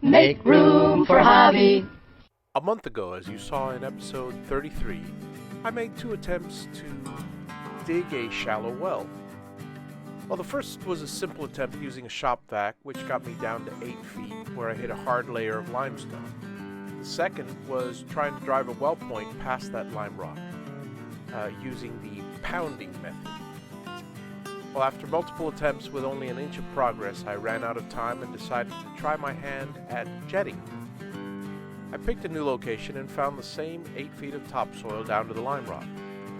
Make room for Javi. A month ago, as you saw in episode 33, I made 2 attempts to dig a shallow well. Well, the first was a simple attempt using a shop vac, which got me down to 8 feet, where I hit a hard layer of limestone. The second was trying to drive a well point past that lime rock, using the pounding method. Well, after multiple attempts with only an inch of progress, I ran out of time and decided to try my hand at jetting. I picked a new location and found the same 8 feet of topsoil down to the lime rock.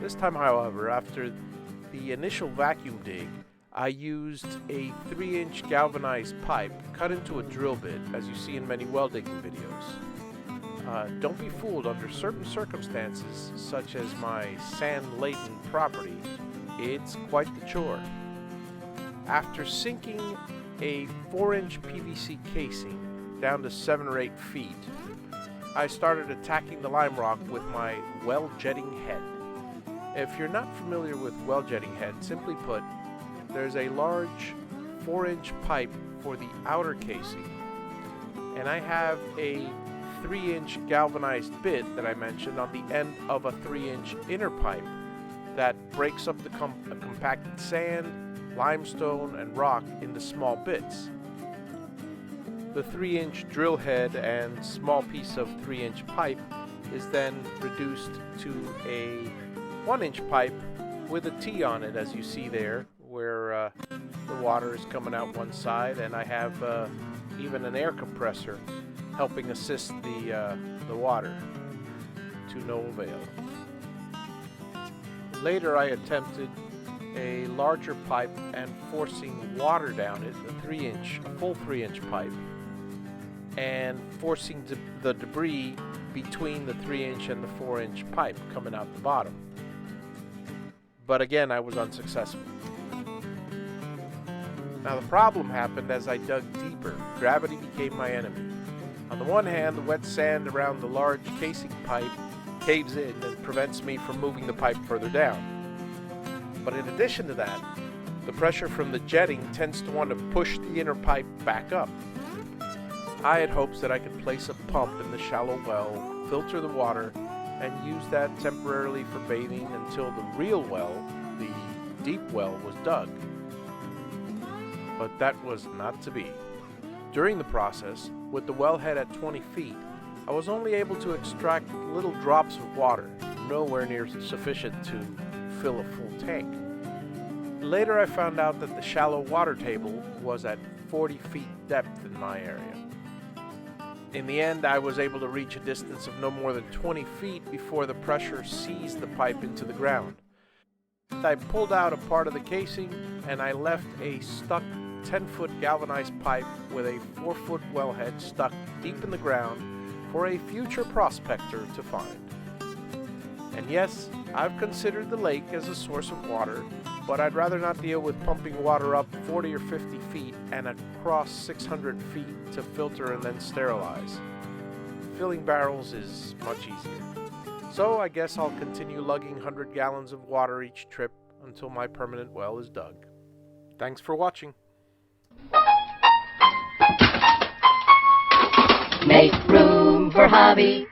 This time, however, after the initial vacuum dig, I used a 3-inch galvanized pipe cut into a drill bit, as you see in many well digging videos. Don't be fooled. Under certain circumstances, such as my sand-laden property, it's quite the chore. After sinking a 4-inch PVC casing down to 7 or 8 feet, I started attacking the lime rock with my well jetting head. If you're not familiar with well jetting head, simply put, there's a large 4-inch pipe for the outer casing, and I have a 3-inch galvanized bit that I mentioned on the end of a 3-inch inner pipe that breaks up the compacted sand, limestone, and rock into small bits. The 3-inch drill head and small piece of 3-inch pipe is then reduced to a 1-inch pipe with a T on it, as you see there, where the water is coming out one side, and I have even an air compressor helping assist the water, to no avail. Later I attempted a larger pipe and forcing water down it, a full 3-inch pipe, and forcing the debris between the 3-inch and the 4-inch pipe coming out the bottom. But again, I was unsuccessful. Now the problem happened as I dug deeper. Gravity became my enemy. On the one hand, the wet sand around the large casing pipe caves in and prevents me from moving the pipe further down. But in addition to that, the pressure from the jetting tends to want to push the inner pipe back up. I had hopes that I could place a pump in the shallow well, filter the water, and use that temporarily for bathing until the real well, the deep well, was dug. But that was not to be. During the process, with the wellhead at 20 feet, I was only able to extract little drops of water, nowhere near sufficient to fill a full tank. Later I found out that the shallow water table was at 40 feet depth in my area. In the end, I was able to reach a distance of no more than 20 feet before the pressure seized the pipe into the ground. I pulled out a part of the casing, and I left a stuck 10-foot galvanized pipe with a 4-foot wellhead stuck deep in the ground for a future prospector to find. And yes, I've considered the lake as a source of water, but I'd rather not deal with pumping water up 40 or 50 feet and across 600 feet to filter and then sterilize. Filling barrels is much easier. So I guess I'll continue lugging 100 gallons of water each trip until my permanent well is dug. Thanks for watching. Make room for Javi.